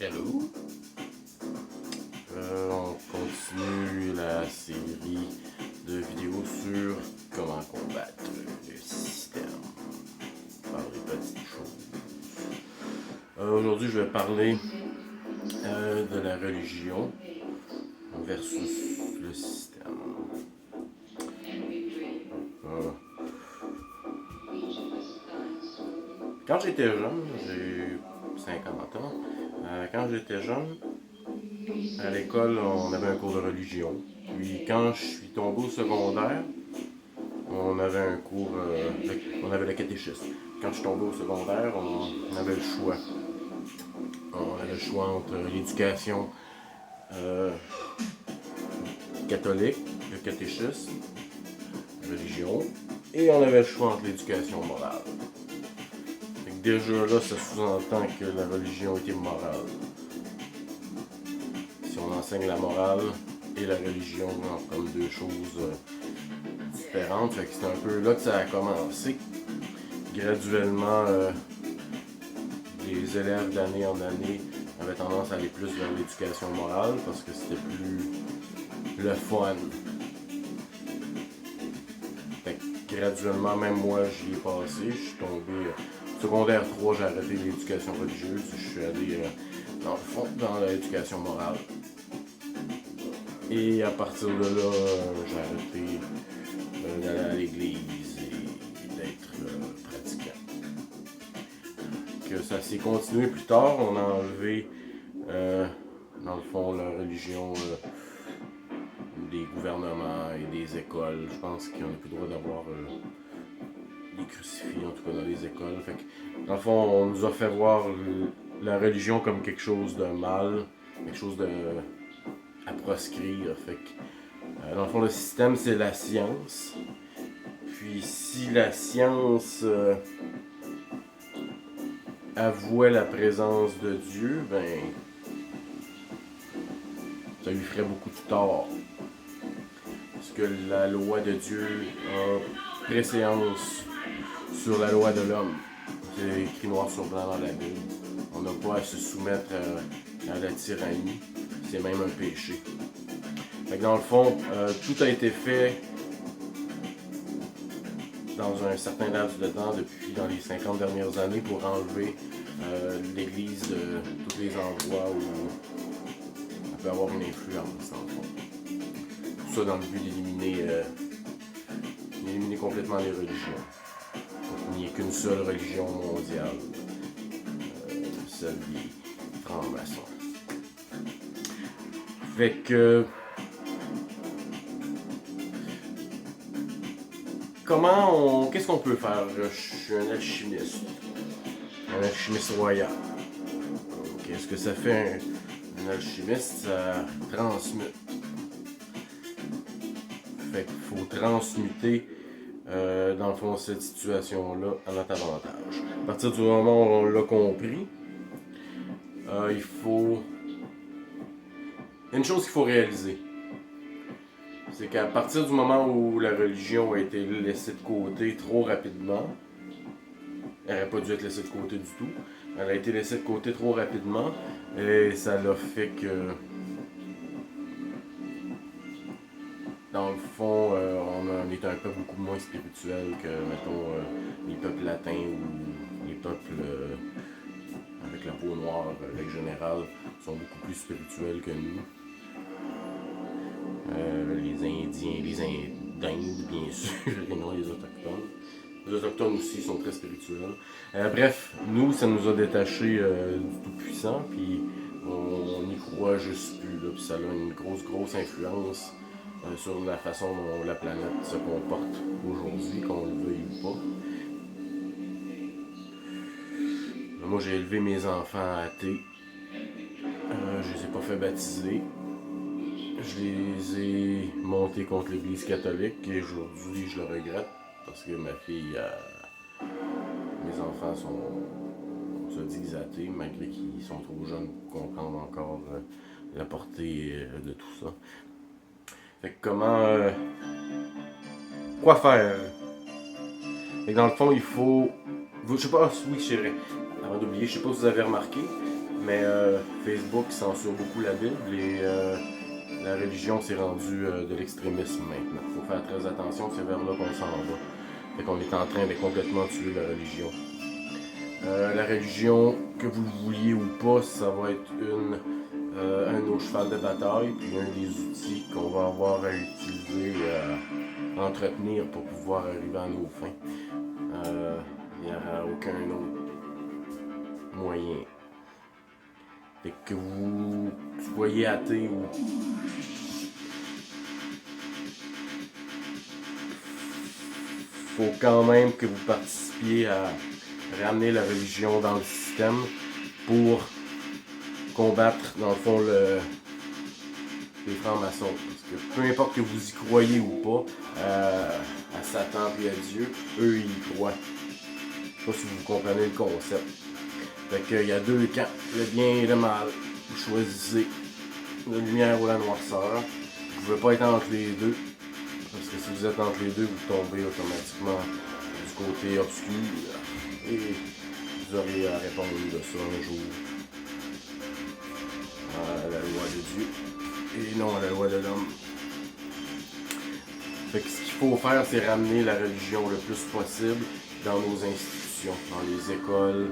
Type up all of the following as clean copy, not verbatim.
Hello. On continue la série de vidéos sur comment combattre le système par les petites choses. Aujourd'hui, je vais parler de la religion versus le système. Quand j'étais jeune, j'ai 50 ans, quand j'étais jeune, à l'école, on avait un cours de religion. Puis quand je suis tombé au secondaire, on avait un cours, on avait le catéchisme. Quand je suis tombé au secondaire, on avait le choix. On avait le choix entre l'éducation catholique, le catéchisme, religion, et on avait le choix entre l'éducation morale. Fait que déjà là, ça sous-entend que la religion est immorale. Si on enseigne la morale et la religion comme deux choses différentes, fait que c'est un peu là que ça a commencé. Graduellement, les élèves d'année en année avaient tendance à aller plus vers l'éducation morale parce que c'était plus le fun. Fait que graduellement, même moi, j'y ai passé. Je suis tombé secondaire 3, j'ai arrêté l'éducation religieuse. Je suis allé dans le fond, dans l'éducation morale. Et à partir de là, j'ai arrêté d'aller à l'église et d'être pratiquant. Que ça s'est continué plus tard, on a enlevé, dans le fond, la religion des gouvernements et des écoles. Je pense qu'on n'a plus le droit d'avoir des crucifix, en tout cas dans les écoles. Fait que, dans le fond, on nous a fait voir la religion comme quelque chose de mal, quelque chose à proscrire. Fait que, dans le fond, le système, c'est la science. Puis si la science avouait la présence de Dieu, ben ça lui ferait beaucoup de tort. Parce que la loi de Dieu a préséance sur la loi de l'homme. C'est écrit noir sur blanc dans la Bible. On n'a pas à se soumettre à la tyrannie. C'est même un péché. Fait que dans le fond, tout a été fait dans un certain laps de temps depuis dans les 50 dernières années pour enlever l'Église de tous les endroits où on peut avoir une influence, dans le fond. Tout ça dans le but d'éliminer complètement les religions. Il n'y a qu'une seule religion mondiale, celle des francs-maçons. Fait que qu'est-ce qu'on peut faire? Je suis un alchimiste royal. Qu'est-ce que ça fait un alchimiste? Ça transmute. Fait qu'il faut transmuter, dans le fond, cette situation-là à notre avantage. À partir du moment où on l'a compris, il faut... Une chose qu'il faut réaliser, c'est qu'à partir du moment où la religion a été laissée de côté trop rapidement, elle n'aurait pas dû être laissée de côté du tout, elle a été laissée de côté trop rapidement, et ça l'a fait que, dans le fond, on est un peuple beaucoup moins spirituel que, mettons, les peuples latins ou les peuples avec la peau noire, règle générale, sont beaucoup plus spirituels que nous. Les Indiens, les Indes, bien sûr, et non les Autochtones. Les Autochtones aussi sont très spirituels. Bref, nous, ça nous a détachés du Tout-Puissant, puis on n'y croit juste plus. Là, puis ça a une grosse influence sur la façon dont la planète se comporte aujourd'hui, qu'on le veuille ou pas. Moi, j'ai élevé mes enfants athées. Je les ai pas fait baptiser. Je les ai montés contre l'Église catholique et aujourd'hui, je le regrette parce que ma fille, mes enfants se disent athées malgré qu'ils sont trop jeunes pour comprendre encore la portée de tout ça. Fait que quoi faire? Fait que dans le fond, il faut... Je sais pas, oui, c'est vrai. Avant d'oublier, je sais pas si vous avez remarqué, Mais Facebook censure beaucoup la Bible et la religion s'est rendue de l'extrémisme maintenant. Il faut faire très attention, c'est vers là qu'on s'en va. Fait qu'on est en train de complètement tuer la religion. La religion, que vous le vouliez ou pas, ça va être un de nos chevals de bataille, puis un des outils qu'on va avoir à utiliser, à entretenir pour pouvoir arriver à nos fins. Il n'y aura aucun autre moyen. Fait que vous soyez athée ou faut quand même que vous participiez à ramener la religion dans le système pour combattre, dans le fond, les francs-maçons. Parce que peu importe que vous y croyez ou pas, à Satan et à Dieu, eux, ils y croient. Je sais pas si vous comprenez le concept. Fait qu'il y a deux camps, le bien et le mal. Vous choisissez la lumière ou la noirceur. Vous ne pouvez pas être entre les deux. Parce que si vous êtes entre les deux, vous tombez automatiquement du côté obscur. Et vous aurez à répondre de ça un jour. À la loi de Dieu. Et non à la loi de l'homme. Fait que ce qu'il faut faire, c'est ramener la religion le plus possible dans nos institutions, dans les écoles.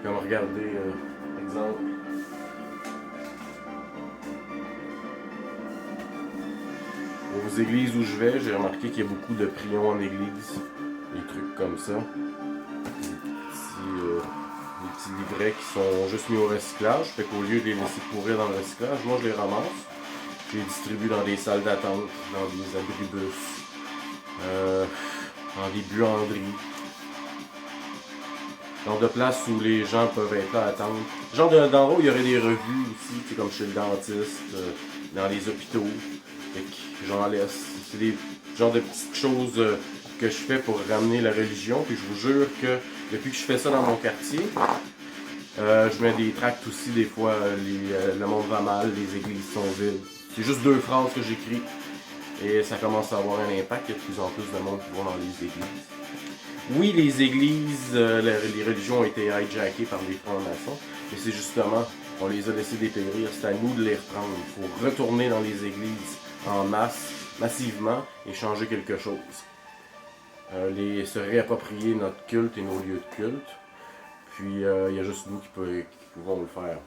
Comme regardez, exemple. Aux églises où je vais, j'ai remarqué qu'il y a beaucoup de prions en église, des trucs comme ça. Des petits livrets qui sont juste mis au recyclage, fait qu'au lieu de les laisser pourrir dans le recyclage, moi je les ramasse, je les distribue dans des salles d'attente, dans des abribus, dans des buanderies. Genre de place où les gens peuvent être là à attendre. Genre d'en haut, il y aurait des revues aussi, comme chez le dentiste, dans les hôpitaux. Fait que j'en laisse. C'est des genres de petites choses que je fais pour ramener la religion. Puis je vous jure que depuis que je fais ça dans mon quartier, je mets des tracts aussi des fois. Le monde va mal, les églises sont vides. C'est juste 2 phrases que j'écris. Et ça commence à avoir un impact. Il y a de plus en plus de monde qui vont dans les églises. Oui, les églises, les religions ont été hijackées par les francs-maçons, mais c'est justement, on les a laissés dépérir, c'est à nous de les reprendre. Il faut retourner dans les églises en masse, massivement, et changer quelque chose. Se réapproprier notre culte et nos lieux de culte, puis il y a juste nous qui pouvons le faire.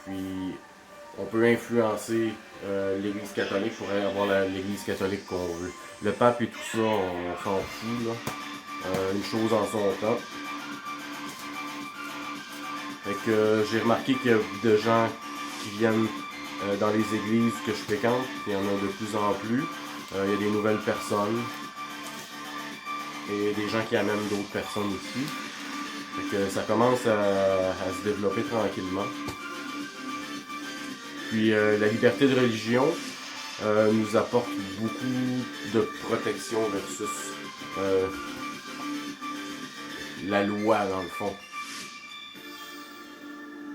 Puis, on peut influencer l'Église catholique pour avoir l'Église catholique qu'on veut. Le pape et tout ça, on s'en fout, là. Une chose en son temps. Fait que j'ai remarqué qu'il y a de gens qui viennent dans les églises que je fréquente. Il y en a de plus en plus. Il y a des nouvelles personnes. Et des gens qui amènent d'autres personnes aussi. Fait que ça commence à se développer tranquillement. Puis la liberté de religion nous apporte beaucoup de protection versus la loi dans le fond.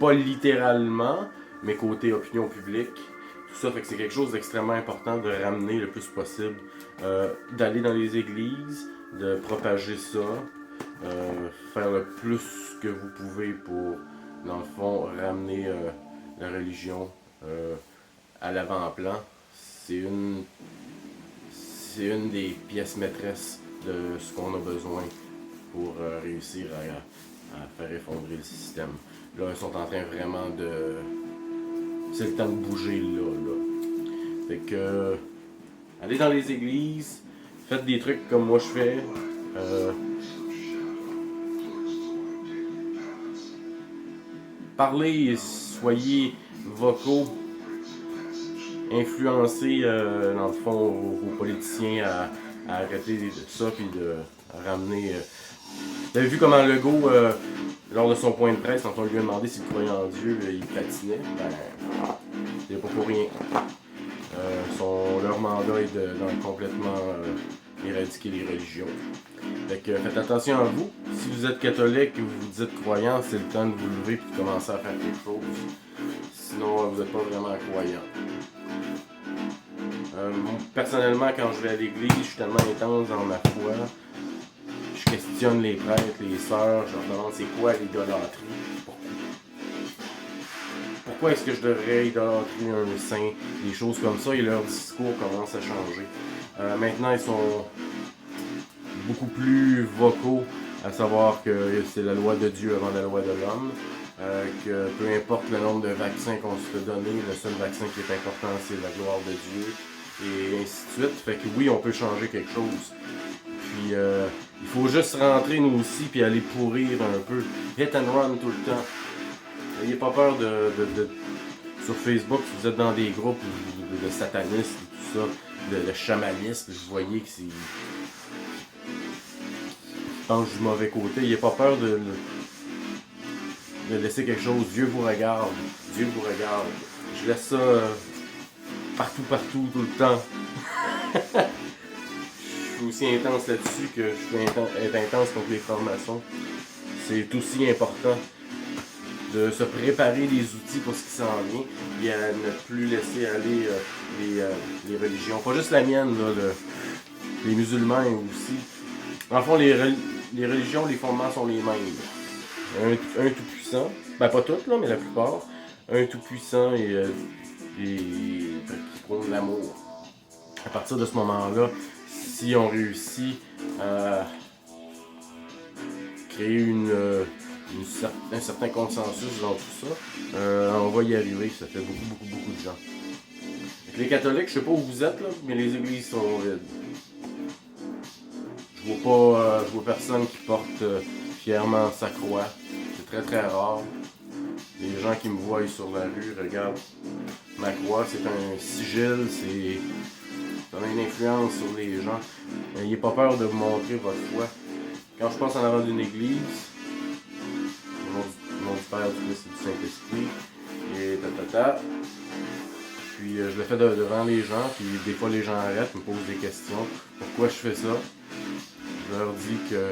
Pas littéralement, mais côté opinion publique. Tout ça fait que c'est quelque chose d'extrêmement important de ramener le plus possible. D'aller dans les églises, de propager ça, faire le plus que vous pouvez pour, dans le fond, ramener la religion à l'avant-plan. C'est une des pièces maîtresses de ce qu'on a besoin pour réussir à faire effondrer le système. Là, ils sont en train vraiment de... C'est le temps de bouger là. Fait que... allez dans les églises, faites des trucs comme moi je fais. Parlez, soyez vocaux. Influencez, dans le fond, vos politiciens à arrêter ça puis de ramener... Vous avez vu comment Legault, lors de son point de presse, quand on lui a demandé s'il croyait en Dieu, il patinait. Ben, c'est pas pour rien. Leur mandat est de complètement éradiquer les religions. Fait que faites attention à vous. Si vous êtes catholique et vous vous dites croyant, c'est le temps de vous lever et de commencer à faire quelque chose. Sinon, vous n'êtes pas vraiment croyant. Personnellement, quand je vais à l'église, je suis tellement intense dans ma foi. Je questionne les prêtres, les sœurs, je leur demande c'est quoi l'idolâtrie, pourquoi est-ce que je devrais idolâtrer un saint, des choses comme ça, et leur discours commence à changer. Maintenant, ils sont beaucoup plus vocaux à savoir que c'est la loi de Dieu avant la loi de l'homme, que peu importe le nombre de vaccins qu'on se fait donner, le seul vaccin qui est important, c'est la gloire de Dieu, et ainsi de suite. Fait que oui, on peut changer quelque chose. Puis il faut juste rentrer nous aussi puis aller pourrir un peu. Hit and run tout le temps. N'ayez pas peur sur Facebook, si vous êtes dans des groupes de satanistes et tout ça, de chamanisme, vous voyez que c'est. Je pense du mauvais côté. N'ayez pas peur de laisser quelque chose. Dieu vous regarde. Dieu vous regarde. Je laisse ça partout, tout le temps. Je suis aussi intense là-dessus que je peux être intense contre les formations. C'est aussi important de se préparer les outils pour ce qui s'en vient et à ne plus laisser aller les religions. Pas juste la mienne, là, les musulmans aussi. En fond, les religions, les fondements sont les mêmes. Un tout-puissant, ben pas toutes, là, mais la plupart. Un tout-puissant et qui prône l'amour. À partir de ce moment-là, si on réussit à créer un certain consensus dans tout ça, on va y arriver. Ça fait beaucoup de gens. Donc, les catholiques, je sais pas où vous êtes, là, mais les églises sont vides. Je vois personne qui porte fièrement sa croix. C'est très rare. Les gens qui me voient sur la rue regardent ma croix. C'est un sigil, ça a une influence sur les gens. N'ayez pas peur de vous montrer votre foi. Quand je passe en avant d'une église, au nom du Père, du Fils et du Saint-Esprit, et puis je le fais devant les gens, puis des fois les gens arrêtent, me posent des questions. Pourquoi je fais ça? Je leur dis que...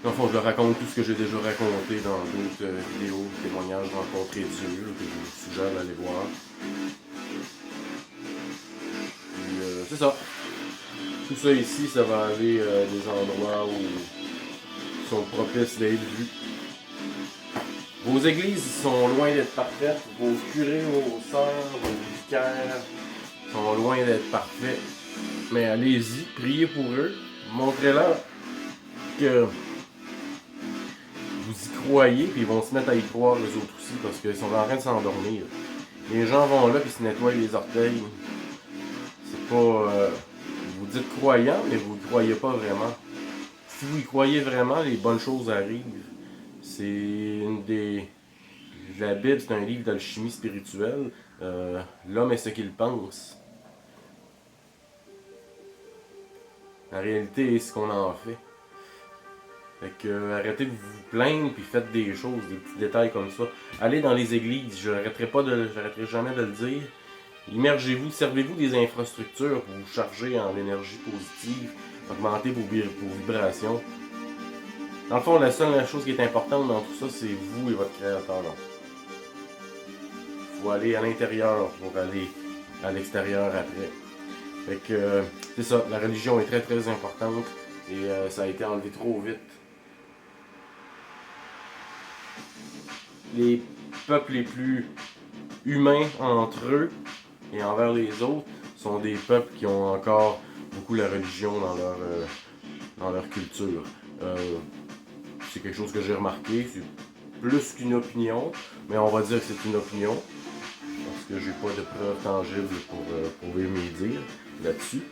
Dans le fond, je leur raconte tout ce que j'ai déjà raconté dans d'autres vidéos, témoignages, rencontrer Dieu, que je vous suggère d'aller voir. C'est ça. Tout ça ici, ça va aller des endroits où sont propices d'être vus. Vos églises sont loin d'être parfaites. Vos curés, vos sœurs, vos vicaires sont loin d'être parfaits. Mais allez-y, priez pour eux. Montrez-leur que vous y croyez, puis ils vont se mettre à y croire les autres aussi, parce qu'ils sont en train de s'endormir. Les gens vont là, puis se nettoient les orteils. C'est pas... vous dites croyant, mais vous ne croyez pas vraiment. Si vous y croyez vraiment, les bonnes choses arrivent. C'est une des... La Bible, c'est un livre d'alchimie spirituelle. L'homme est ce qu'il pense. La réalité est ce qu'on en fait. Fait que arrêtez de vous plaindre puis faites des choses, des petits détails comme ça. Allez dans les églises, j'arrêterai jamais de le dire. Immergez-vous, servez-vous des infrastructures pour vous charger en énergie positive, augmenter vos vibrations. Dans le fond, la seule chose qui est importante dans tout ça, c'est vous et votre créateur. Il faut aller à l'intérieur pour aller à l'extérieur après. Fait que c'est ça, la religion est très importante et ça a été enlevé trop vite. Les peuples les plus humains entre eux et envers les autres sont des peuples qui ont encore beaucoup la religion dans leur culture. C'est quelque chose que j'ai remarqué, c'est plus qu'une opinion, mais on va dire que c'est une opinion, parce que j'ai pas de preuves tangibles pour pouvoir m'y dire là-dessus.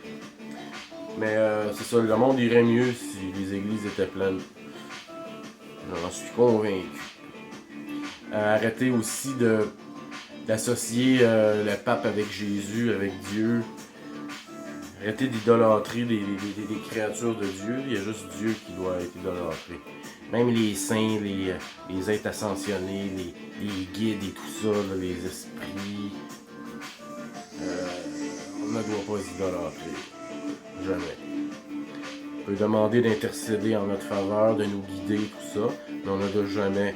Mais c'est ça, le monde irait mieux si les églises étaient pleines. J'en suis convaincu. Arrêtez aussi d'associer le pape avec Jésus, avec Dieu. Arrêtez d'idolâtrer des créatures de Dieu. Il y a juste Dieu qui doit être idolâtré. Même les saints, les êtres ascensionnés, les guides et tout ça, là, les esprits, on ne doit pas les idolâtrer. Jamais. On peut demander d'intercéder en notre faveur, de nous guider, tout ça, mais on ne doit jamais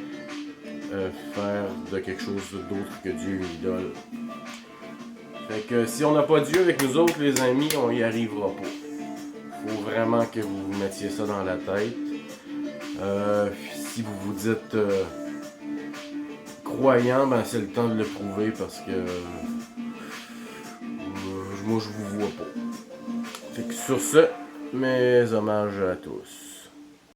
faire de quelque chose d'autre que Dieu une idole. Fait que si on n'a pas Dieu avec nous autres, les amis, on y arrivera pas. Faut vraiment que vous vous mettiez ça dans la tête. Si vous vous dites croyant, ben c'est le temps de le prouver parce que moi je vous vois pas. Fait que sur ce, mes hommages à tous.